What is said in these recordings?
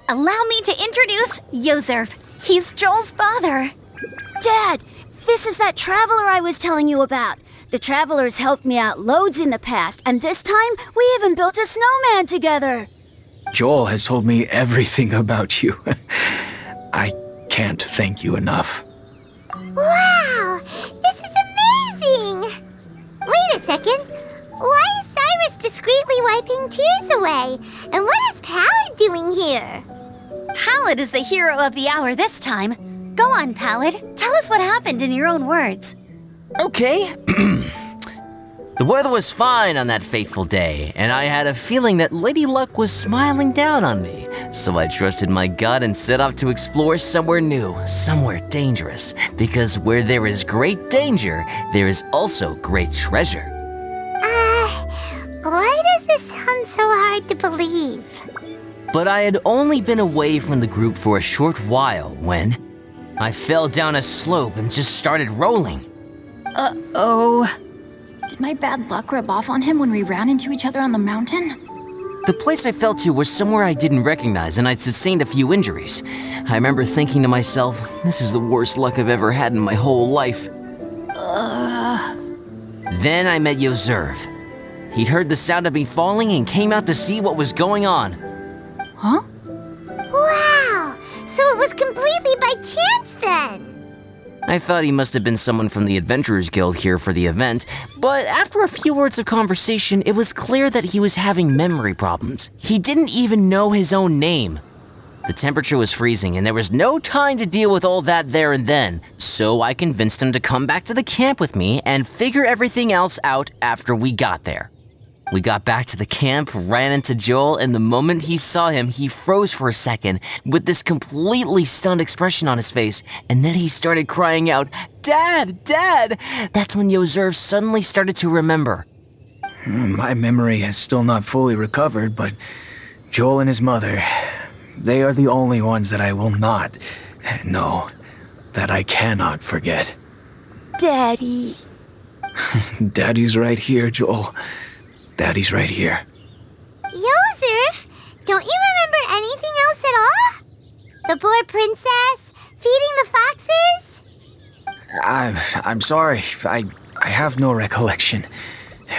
Allow me to introduce Yozerv. He's Joel's father. Dad, this is that traveler I was telling you about. The traveler's helped me out loads in the past, and this time we even built a snowman together. Joel has told me everything about you. I can't thank you enough. Wow! This is amazing! Wait a second. Why is Cyrus discreetly wiping tears away? And what is Pallid doing here? Pallid is the hero of the hour this time. Go on, Pallid. Tell us what happened in your own words. Okay. The weather was fine on that fateful day, and I had a feeling that Lady Luck was smiling down on me. So I trusted my gut and set off to explore somewhere new, somewhere dangerous. Because where there is great danger, there is also great treasure. Why does this sound so hard to believe? But I had only been away from the group for a short while when I fell down a slope and just started rolling. Uh-oh. Did my bad luck rub off on him when we ran into each other on the mountain? The place I fell to was somewhere I didn't recognize, and I'd sustained a few injuries. I remember thinking to myself, this is the worst luck I've ever had in my whole life. Then I met Yozerv. He'd heard the sound of me falling and came out to see what was going on. Huh? Wow! So it was completely by chance then! I thought he must have been someone from the Adventurers Guild here for the event, but after a few words of conversation, it was clear that he was having memory problems. He didn't even know his own name. The temperature was freezing, and there was no time to deal with all that there and then, so I convinced him to come back to the camp with me and figure everything else out after we got there. We got back to the camp, ran into Joel, and the moment he saw him, he froze for a second with this completely stunned expression on his face, and then he started crying out, "Dad! Dad!" That's when Yozerv suddenly started to remember. My memory has still not fully recovered, but Joel and his mother, they are the only ones that I will not, no, that I cannot forget. Daddy. Daddy's right here, Joel. Daddy's right here. Yozerv, don't you remember anything else at all? The poor princess? Feeding the foxes? I'm sorry. I have no recollection.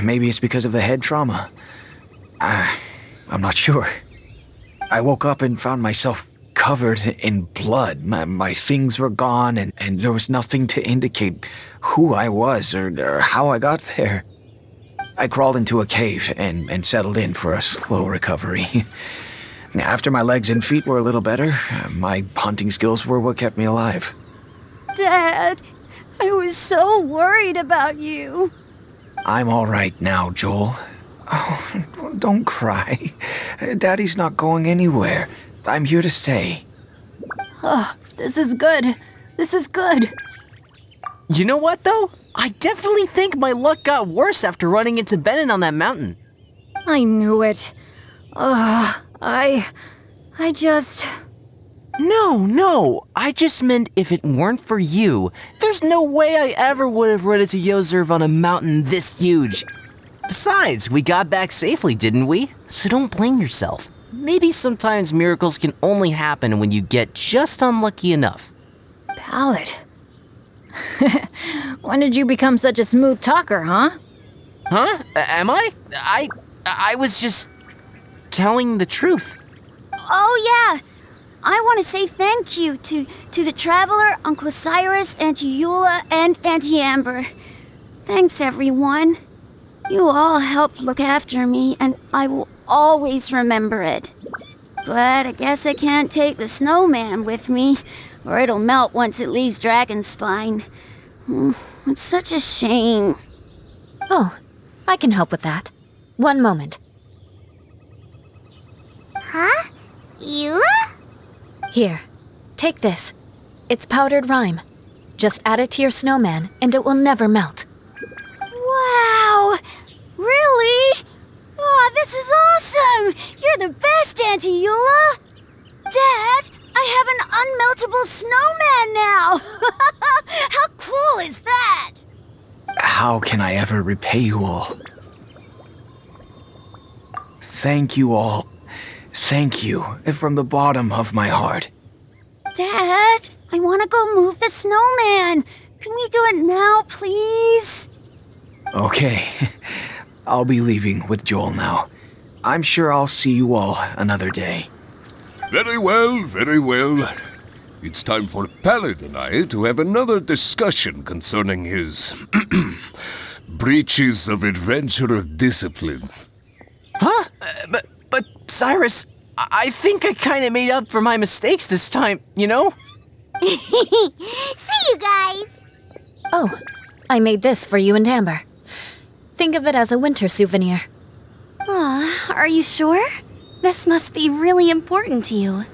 Maybe it's because of the head trauma. I'm not sure. I woke up and found myself covered in blood. My things were gone, and there was nothing to indicate who I was or how I got there. I crawled into a cave and settled in for a slow recovery. After my legs and feet were a little better, my hunting skills were what kept me alive. Dad, I was so worried about you. I'm all right now, Joel. Oh, don't cry. Daddy's not going anywhere. I'm here to stay. Oh, this is good. This is good. You know what, though? I definitely think my luck got worse after running into Benin on that mountain. I knew it. I just... No, I just meant if it weren't for you, there's no way I ever would have run into Yozerv on a mountain this huge. Besides, we got back safely, didn't we? So don't blame yourself. Maybe sometimes miracles can only happen when you get just unlucky enough. Pallid. When did you become such a smooth talker, huh? Huh? Am I? I was just telling the truth. Oh, yeah. I want to say thank you to the Traveler, Uncle Cyrus, Auntie Eula, and Auntie Amber. Thanks, everyone. You all helped look after me, and I will always remember it. But I guess I can't take the snowman with me, or it'll melt once it leaves Dragonspine. It's such a shame. Oh, I can help with that. One moment. Huh? Eula? Here, take this. It's powdered rime. Just add it to your snowman, and it will never melt. Wow! Really? Oh, this is awesome! You're the best, Auntie Eula! Dad, I have an unmeltable snowman now! How cool is that? How can I ever repay you all? Thank you all. thank you from the bottom of my heart. Dad, I want to go move the snowman. Can we do it now, please? Okay, I'll be leaving with Joel now. I'm sure I'll see you all another day. Very well, very well. It's time for Pallet and I to have another discussion concerning his breaches of adventurer discipline. Huh? But Cyrus, I think I kind of made up for my mistakes this time, you know? See you guys! Oh, I made this for you and Amber. Think of it as a winter souvenir. Aw, are you sure? This must be really important to you.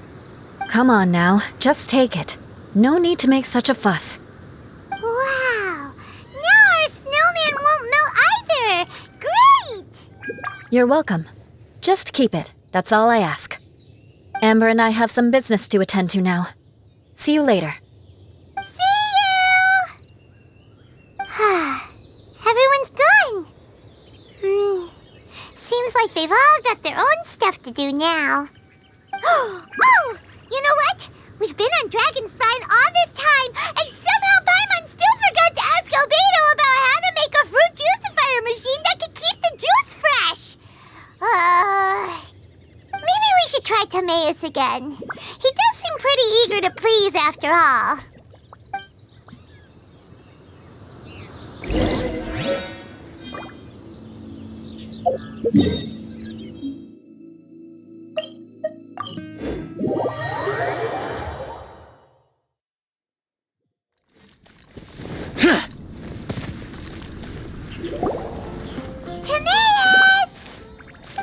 Come on now, just take it. No need to make such a fuss. Wow! Now our snowman won't melt either! Great! You're welcome. Just keep it, that's all I ask. Amber and I have some business to attend to now. See you later. See you! Everyone's gone. Seems like they've all got their own stuff to do now. Oh! You know what? We've been on Dragon Spine all this time, and somehow Paimon still forgot to ask Albedo about how to make a fruit juicifier machine that could keep the juice fresh. Maybe we should try Timaeus again. He does seem pretty eager to please after all.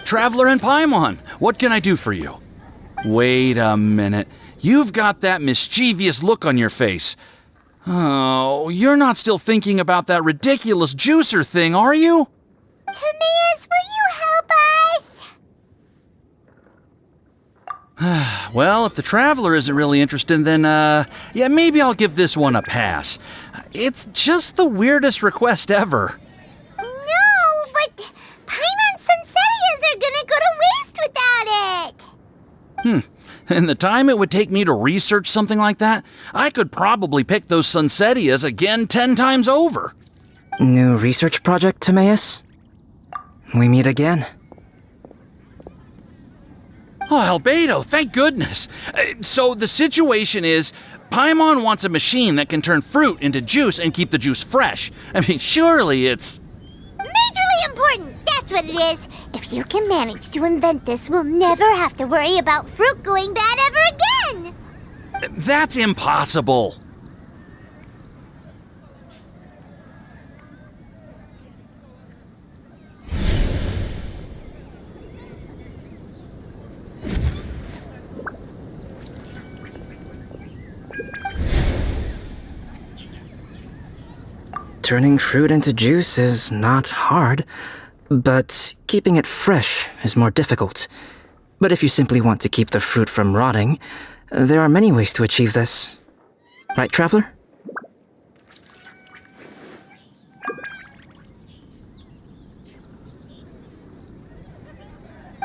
Traveler and Paimon, what can I do for you? Wait a minute. You've got that mischievous look on your face. Oh, you're not still thinking about that ridiculous juicer thing, are you? Timaeus, will you help us? Well, if the Traveler isn't really interested, then, yeah, maybe I'll give this one a pass. It's just the weirdest request ever. No, but Paimon's Sunsettias are gonna go to waste without it. And the time it would take me to research something like that, I could probably pick those Sunsettias again 10 times over. New research project, Timaeus? We meet again. Oh, Albedo, thank goodness. So the situation is, Paimon wants a machine that can turn fruit into juice and keep the juice fresh. I mean, surely it's... Majorly important, that's what it is. If you can manage to invent this, we'll never have to worry about fruit going bad ever again. That's impossible. Turning fruit into juice is not hard, but keeping it fresh is more difficult. But if you simply want to keep the fruit from rotting, there are many ways to achieve this. Right, Traveler?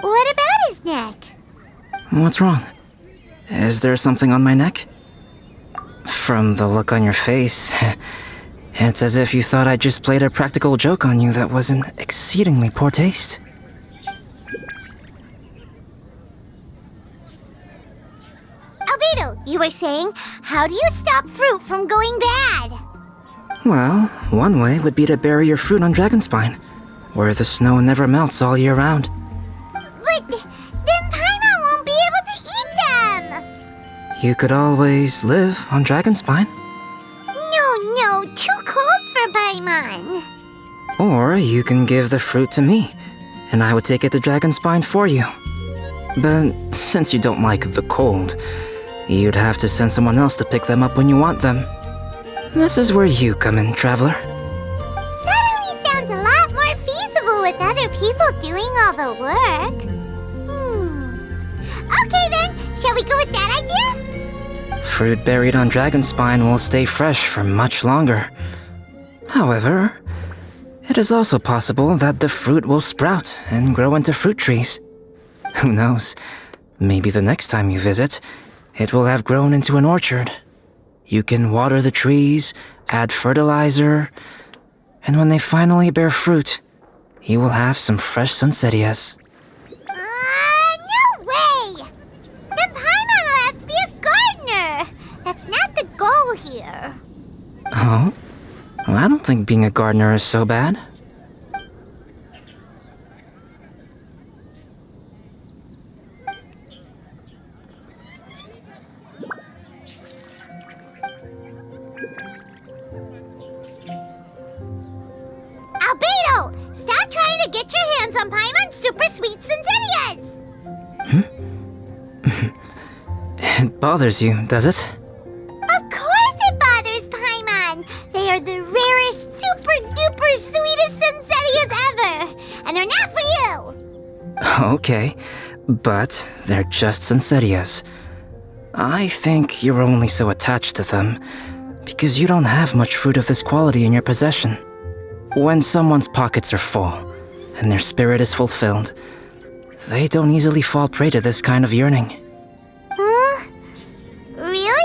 What about his neck? What's wrong? Is there something on my neck? From the look on your face, it's as if you thought I just played a practical joke on you that was in exceedingly poor taste. Albedo, you were saying, how do you stop fruit from going bad? Well, one way would be to bury your fruit on Dragonspine, where the snow never melts all year round. But then Paimon won't be able to eat them! You could always live on Dragonspine. No, too cold for Paimon. Or you can give the fruit to me, and I would take it to Dragonspine for you. But since you don't like the cold, you'd have to send someone else to pick them up when you want them. This is where you come in, Traveler. Suddenly sounds a lot more feasible with other people doing all the work. Okay then, shall we go with that idea? Fruit buried on Dragonspine will stay fresh for much longer. However, it is also possible that the fruit will sprout and grow into fruit trees. Who knows? Maybe the next time you visit, it will have grown into an orchard. You can water the trees, add fertilizer, and when they finally bear fruit, you will have some fresh Sunsettias. No way! Then Paimon will have to be a gardener! That's not the goal here. Oh? Well, I don't think being a gardener is so bad. Albedo! Stop trying to get your hands on Paimon's super sweet Sunsettias! It bothers you, does it? Of course it bothers Paimon! They are the rarest, super-duper sweetest Sunsettias ever! And they're not for you! Okay, but they're just Sunsettias. I think you're only so attached to them because you don't have much fruit of this quality in your possession. When someone's pockets are full and their spirit is fulfilled, they don't easily fall prey to this kind of yearning. Really?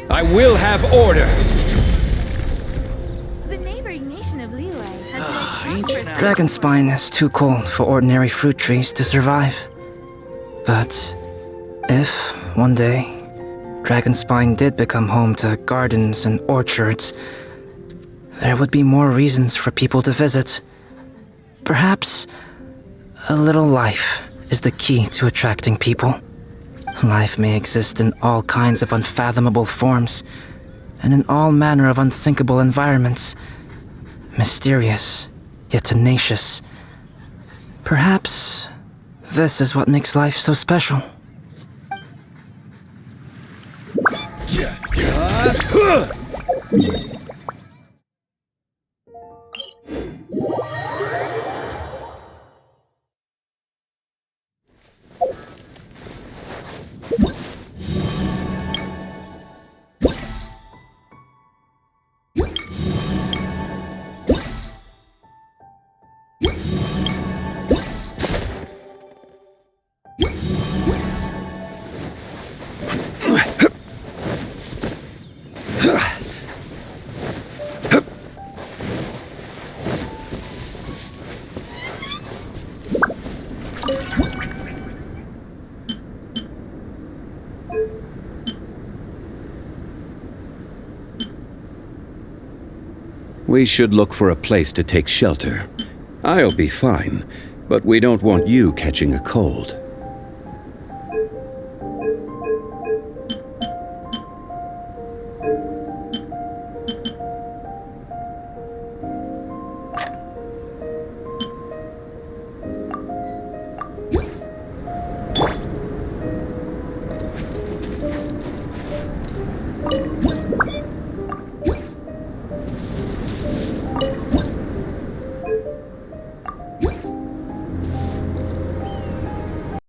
I will have order! The neighboring nation of Liyue has the most prosperous Dragonspine is too cold for ordinary fruit trees to survive. But if, one day, Dragonspine did become home to gardens and orchards, there would be more reasons for people to visit. Perhaps a little life is the key to attracting people. Life may exist in all kinds of unfathomable forms, and in all manner of unthinkable environments. Mysterious, yet tenacious. Perhaps this is what makes life so special. We should look for a place to take shelter. I'll be fine, but we don't want you catching a cold. You